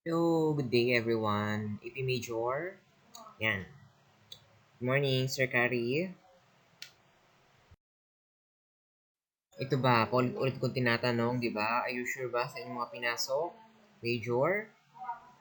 Hello, good day everyone. AP Major. Yan. Good morning, Sir Kari. Ito ba, paulit-ulit kong tinatanong, di ba? Are you sure ba sa inyong mga pinasok? Major?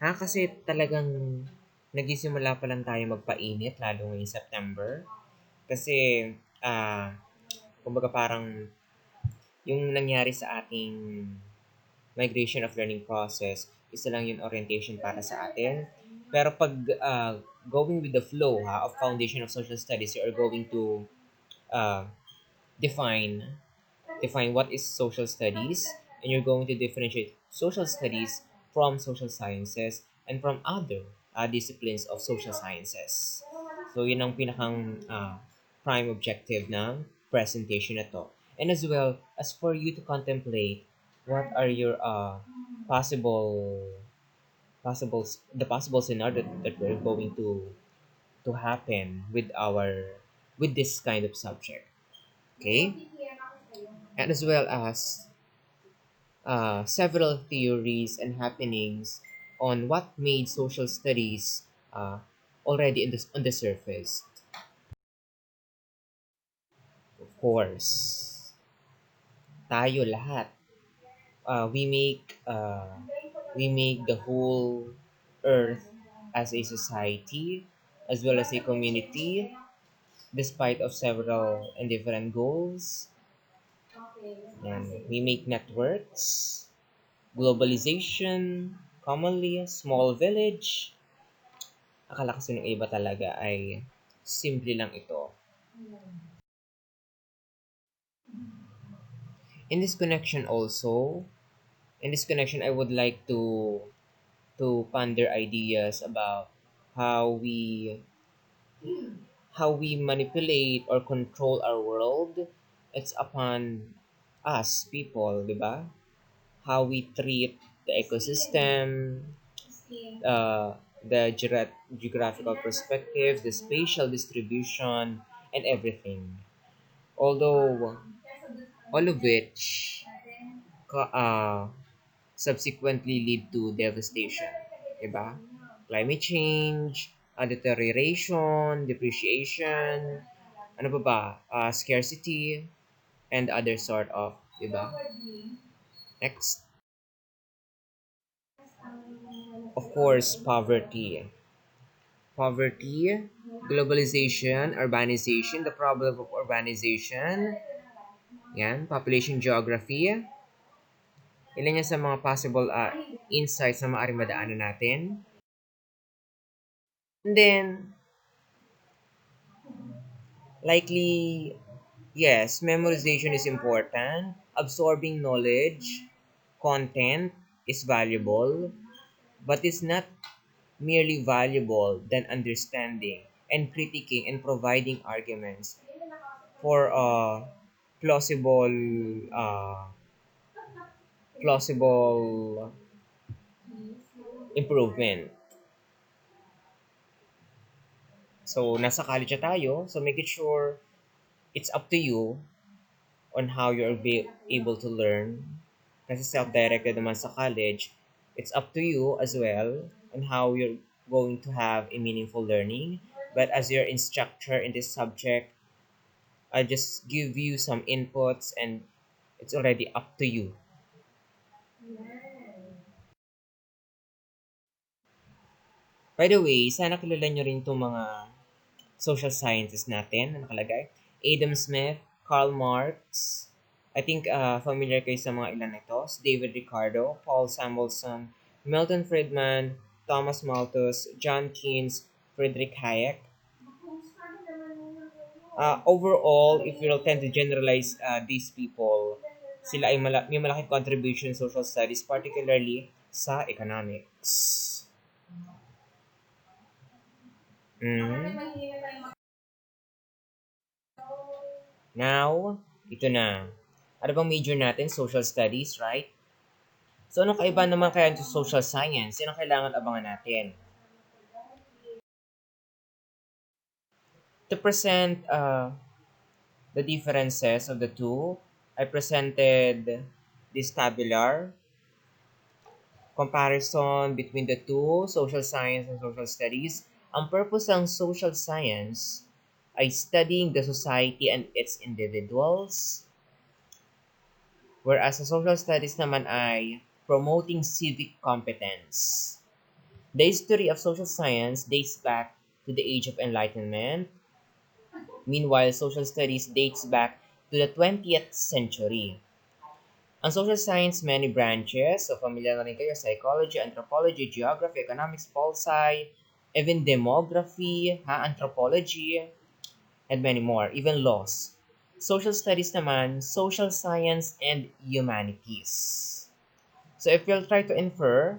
Ha, kasi talagang nagisimula pa lang tayo magpainit, lalo ngayong September. Kasi, ah, kumbaga parang yung nangyari sa ating migration of learning process, isa lang yung orientation para sa atin. Pero pag going with the flow of foundation of social studies, you are going to uh, define define what is social studies, and you're going to differentiate social studies from social sciences and from other disciplines of social sciences. So yun ang pinakang prime objective ng presentation na to. And as well as for you to contemplate what are your possible the possible scenario that we're going to happen with this kind of subject. Okay, and as well as several theories and happenings on what made social studies uh, already on the surface. Of course, tayo lahat. We make the whole earth as a society as well as a community despite of several and different goals, and we make networks, globalization, commonly small village. Akala kasi nung iba talaga ay simple lang ito. In this connection also, in this connection I would like to ponder ideas about how we how we manipulate or control our world. It's upon us people, di ba? How we treat the ecosystem, the geographical perspective, the spatial distribution, and everything. Although all of which subsequently lead to devastation, diba? Climate change, deterioration, depreciation, ano pa ba, scarcity, and other sort of, diba? Next, of course, poverty. Poverty, globalization, urbanization, the problem of urbanization, yan, population geography, ilan yan sa mga possible insights na maaaring madaanan natin. And then, likely, yes, memorization is important. Absorbing knowledge, content is valuable, but it's not merely valuable than understanding and critiquing and providing arguments for plausible uh, plausible improvement. So, nasa college na tayo, so make it sure it's up to you on how you're able to learn. Kasi self-directed naman sa college, it's up to you as well on how you're going to have a meaningful learning. But as your instructor in this subject, I just give you some inputs and it's already up to you. By the way, sana kilala nyo rin itong mga social scientists natin na nakalagay. Adam Smith, Karl Marx, I think familiar kayo sa mga ilan nito. Si David Ricardo, Paul Samuelson, Milton Friedman, Thomas Malthus, John Keynes, Friedrich Hayek. Overall, if you'll tend to generalize these people, sila ay may malaking contribution in social studies, particularly sa economics. Mm. Now, ito na. Ano bang major natin? Social studies, right? So, anong kaiba naman kaya sa social science? Yan ang kailangan abangan natin. To present the differences of the two, I presented this tabular. Comparison between the two, social science and social studies. Ang purpose ng social science ay studying the society and its individuals, whereas sa social studies naman ay promoting civic competence. The history of social science dates back to the Age of Enlightenment. Meanwhile, social studies dates back to the 20th century. Ang social science many branches, so familiar na rin kayo, psychology, anthropology, geography, economics, poli, even demography, anthropology, and many more, even laws. Social studies naman, social science and humanities. So if you'll try to infer,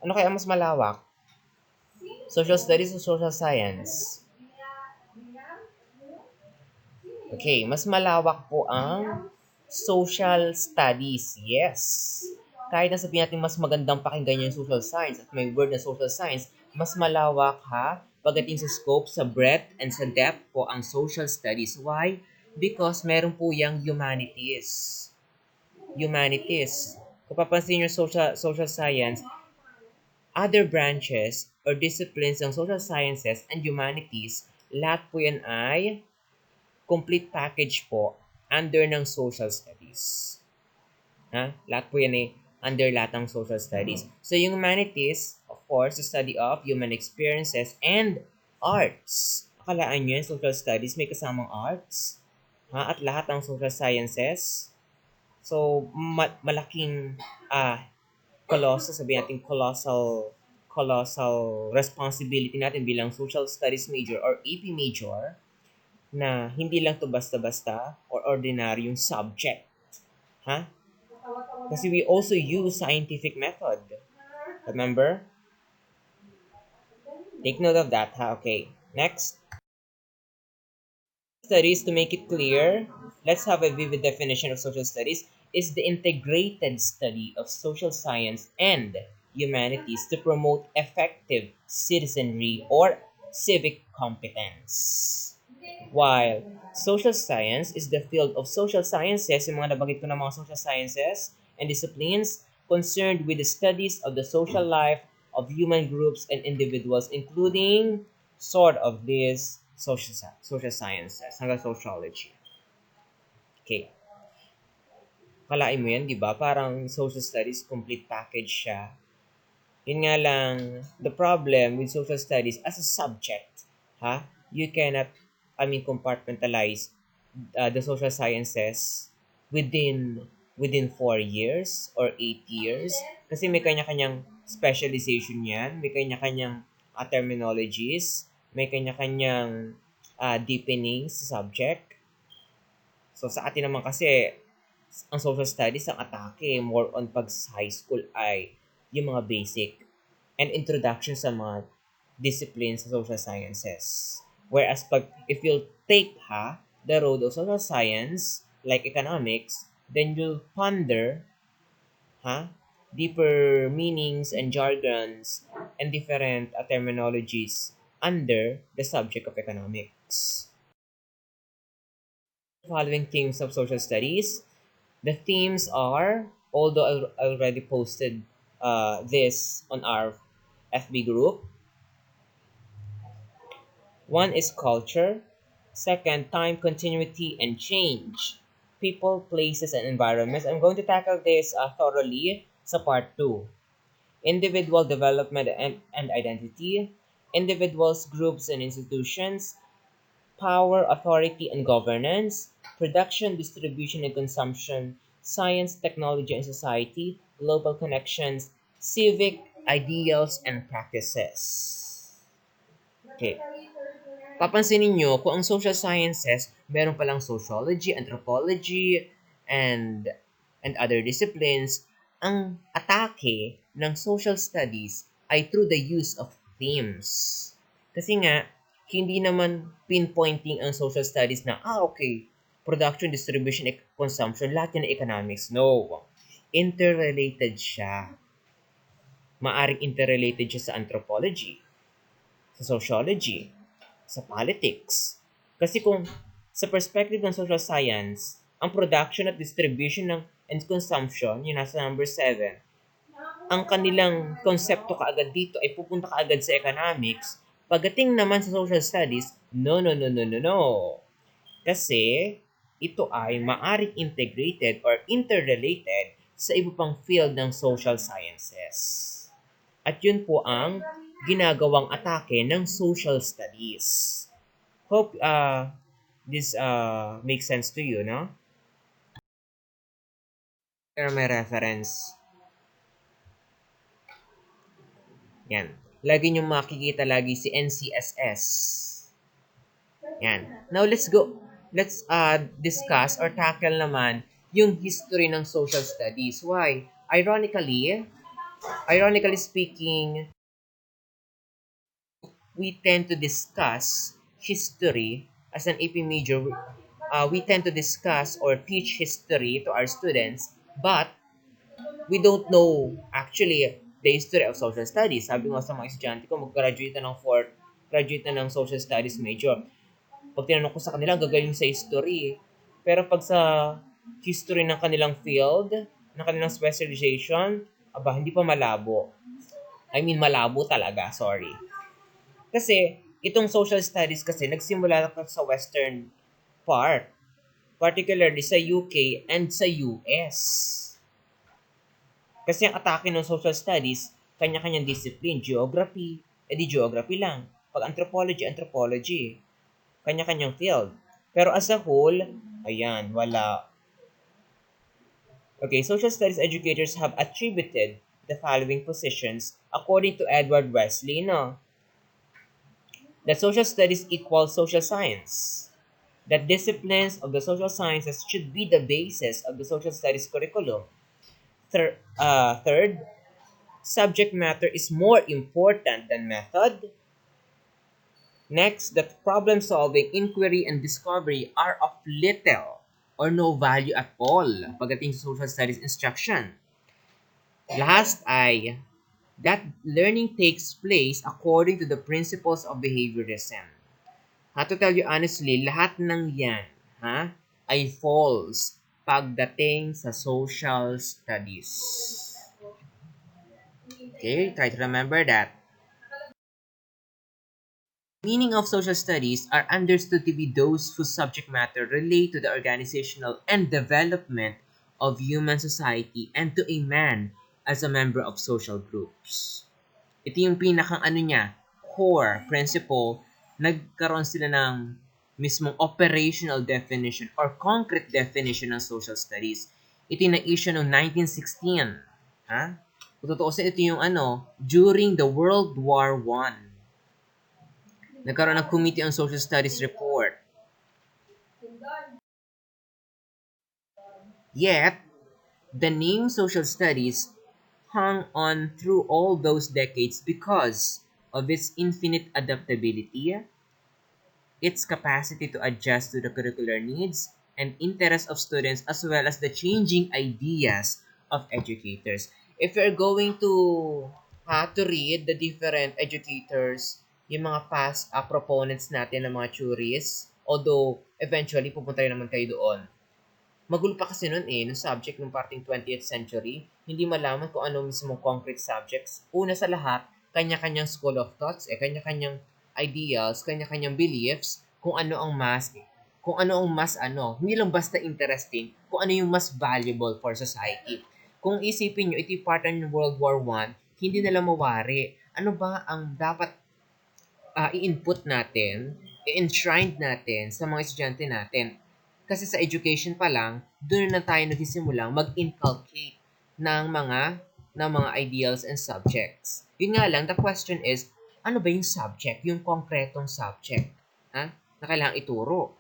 ano kaya mas malawak? Social studies o social science? Okay, mas malawak po ang social studies. Yes. Kahit na sabihin natin mas magandang pakinggan yung social science at may word na social science, mas malawak pagdating sa scope, sa breadth, and sa depth po ang social studies. Why? Because meron po yung humanities. Humanities. Kung papansin yung social science, other branches or disciplines ng social sciences and humanities, lahat po yan ay complete package po under ng social studies. Lahat po yan under lahat ng social studies. So yung humanities, of course, the study of human experiences and arts. Akalaan nyo yung social studies may kasamang arts. At lahat ng social sciences. So, malaking sabihin natin colossal responsibility natin bilang social studies major or AP major na hindi lang to basta-basta or ordinaryong subject. Kasi we also use scientific method. Remember? Take note of that, Okay. Next. Studies, to make it clear, let's have a vivid definition of social studies, is the integrated study of social science and humanities to promote effective citizenry or civic competence. While social science is the field of social sciences, yung mga nabanggit ko ng mga social sciences and disciplines concerned with the studies of the social life of human groups and individuals, including sort of these social sciences, hanggang sociology. Okay. Kalain mo yan, di ba? Parang social studies, complete package siya. Yun nga lang, the problem with social studies as a subject, you cannot, compartmentalize the social sciences within 4 years or 8 years. Kasi may kanya-kanyang specialization yan, may kanya-kanyang terminologies, may kanya-kanyang deepening sa subject. So sa atin naman kasi, ang social studies, ang atake, more on pag high school ay yung mga basic and introduction sa mga disciplines sa social sciences. Whereas if you'll take the road of social science, like economics, then you'll ponder deeper meanings and jargons and different terminologies under the subject of economics. Following themes of social studies. The themes are, although I already posted this on our FB group. One is culture. Second, time, continuity, and change. People, places, and environments. I'm going to tackle this thoroughly sa part 2. Individual development and identity. Individuals, groups, and institutions. Power, authority, and governance, production, distribution, and consumption, science, technology, and society, global connections, civic ideals, and practices. Okay. Papansinin nyo, kung ang social sciences, meron palang sociology, anthropology, and other disciplines, ang atake ng social studies ay through the use of themes. Kasi nga, hindi naman pinpointing ang social studies na, okay, production, distribution, consumption, lahat yan economics. No. Interrelated siya. Maaring interrelated siya sa anthropology, sa sociology, sa politics. Kasi kung sa perspective ng social science, ang production at distribution and consumption, yun nasa number 7, ang kanilang konsepto kaagad dito ay pupunta kaagad sa economics. Pagdating naman sa social studies, no, no, no, no, no, no. Kasi ito ay maaring integrated or interrelated sa iba pang field ng social sciences. At yun po ang ginagawang atake ng social studies. Hope this makes sense to you, no? Here may reference. Yan. Lagi nyo makikita lagi si NCSS. Yan. Now let's go. Let's discuss or tackle naman yung history ng social studies. Why? Ironically speaking, we tend to discuss history as an AP major. We tend to discuss or teach history to our students, but we don't know actually the history of social studies. Sabi nga sa mga estudyante ko, mag-graduate na ng graduate na ng social studies major. Pag tinanong ko sa kanila, gagaling sa history. Pero pag sa history ng kanilang field, ng kanilang specialization, hindi pa malabo. I mean, malabo talaga, sorry. Kasi, itong social studies kasi, nagsimula sa western part. Particularly sa UK and sa US. Kasi ang atake ng social studies, kanya-kanyang discipline, geography, di geography lang. Pag anthropology, anthropology. Kanya-kanyang field. Pero as a whole, ayan, wala. Okay, social studies educators have attributed the following positions according to Edward Wesley, no? That social studies equals social science. That disciplines of the social sciences should be the basis of the social studies curriculum. Third, subject matter is more important than method. Next, that problem solving, inquiry, and discovery are of little or no value at all pagdating sa social studies instruction. Last ay, that learning takes place according to the principles of behaviorism. To tell you honestly, lahat ng yan ay false pagdating sa social studies. Okay, try to remember that. Meaning of social studies are understood to be those whose subject matter relate to the organizational and development of human society and to a man as a member of social groups. Ito yung pinakang core principle, nagkaroon sila ng mismong operational definition or concrete definition ng social studies. Ito yung na-issue noong 1916. Kung totoo sa ito yung during the World War I. Nagkaroon ng Committee on Social Studies report. Yet, the name social studies hung on through all those decades because of its infinite adaptability, its capacity to adjust to the curricular needs and interests of students, as well as the changing ideas of educators. If you're going to read the different educators, yung mga past proponents natin ng mga theories, although eventually pupunta rin naman kayo doon. Magulo pa kasi nun nung subject ng parting 20th century, hindi malaman kung ano mismong concrete subjects. Una sa lahat, kanya-kanyang school of thoughts, kanya-kanyang ideals, kanya-kanyang beliefs, kung ano ang mas, hindi lang basta interesting, kung ano yung mas valuable for society. Kung isipin nyo, ito yung part ng World War I, hindi nila mawari. Ano ba ang dapat i-input natin, i-enshrine natin sa mga estudyante natin? Kasi sa education pa lang, doon na tayo nagsisimulang mag-inculcate ng mga ideals and subjects. Yun nga lang, the question is, ano ba yung subject? Yung konkretong subject na kailangang ituro.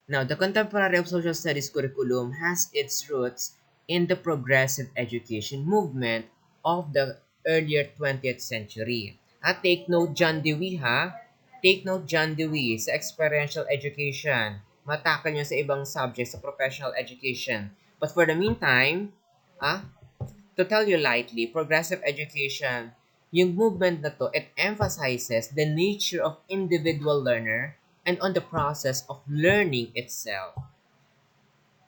Now, the contemporary of social studies curriculum has its roots in the progressive education movement of the earlier 20th century. Take note, John Dewey, Take note, John Dewey, sa experiential education. Matakal nyo sa ibang subjects sa professional education. But for the meantime, to tell you lightly, progressive education, yung movement na to, it emphasizes the nature of individual learner and on the process of learning itself.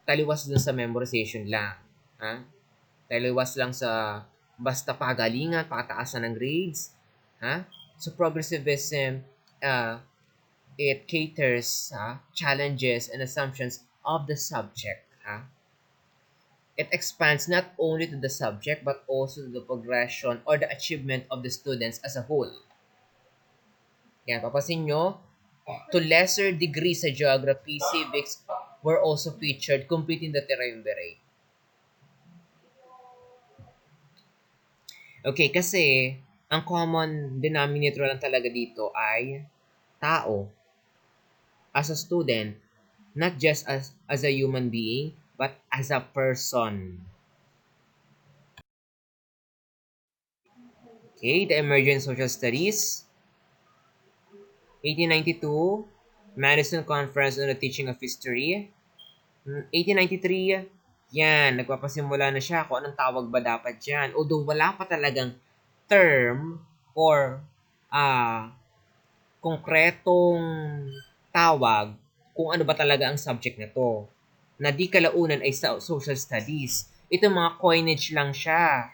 Taliwas dun sa memorization lang. Taliwas lang sa basta pagalingan, pataasan ng grades. Ha? So progressivism, uh, it caters challenges and assumptions of the subject. Ha? It expands not only to the subject but also to the progression or the achievement of the students as a whole. Yan, papasin nyo, to lesser degree sa geography, civics were also featured completing the triumvirate. Okay, kasi ang common denominator lang talaga dito ay tao as a student, not just as a human being, but as a person. Okay, the emergent social studies, 1892, Madison Conference on the Teaching of History. 1893, yan, nagpapasimula na siya kung anong tawag ba dapat dyan. Although wala pa talagang term or ah konkretong tawag kung ano ba talaga ang subject na to. Na di kalaunan ay sa social studies. Ito mga coinage lang siya.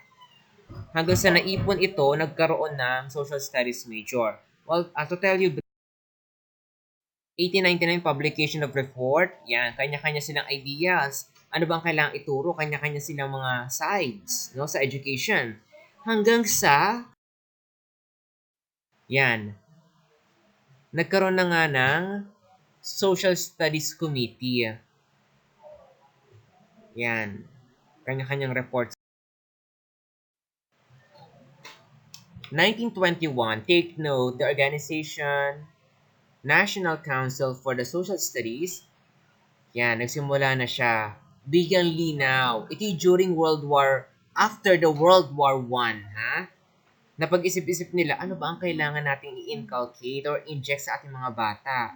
Hanggang sa naipon ito, nagkaroon ng social studies major. Well, to tell you, 1899 publication of report, yan, kanya-kanya silang ideas. Ano bang kailangang ituro? Kanya-kanya silang mga sides, no, sa education. Hanggang sa, yan, nagkaroon na nga ng Social Studies Committee. Yan, kanya-kanyang reports. 1921, take note, the organization National Council for the Social Studies, yan, nagsimula na siya. Bigyan linaw. Ito during World War, after the World War One, ha? Napag-isip-isip nila, ano ba ang kailangan nating i-inculcate or inject sa ating mga bata?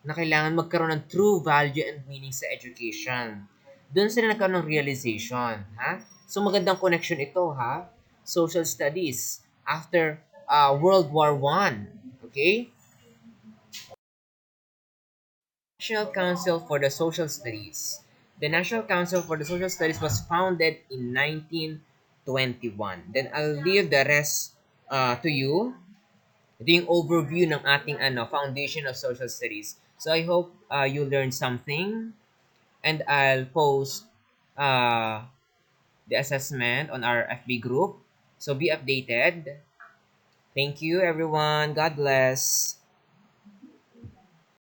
Na kailangan magkaroon ng true value and meaning sa education. Doon sila nagkaroon ng realization, ha? So magandang connection ito, ha? Social studies after World War One, okay? National Council for the Social Studies. The National Council for the Social Studies was founded in 1921. Then I'll leave the rest to you. Ito yung overview ng ating Foundation of Social Studies. So I hope you learned something, and I'll post uh, the assessment on our FB group. So be updated. Thank you everyone. God bless.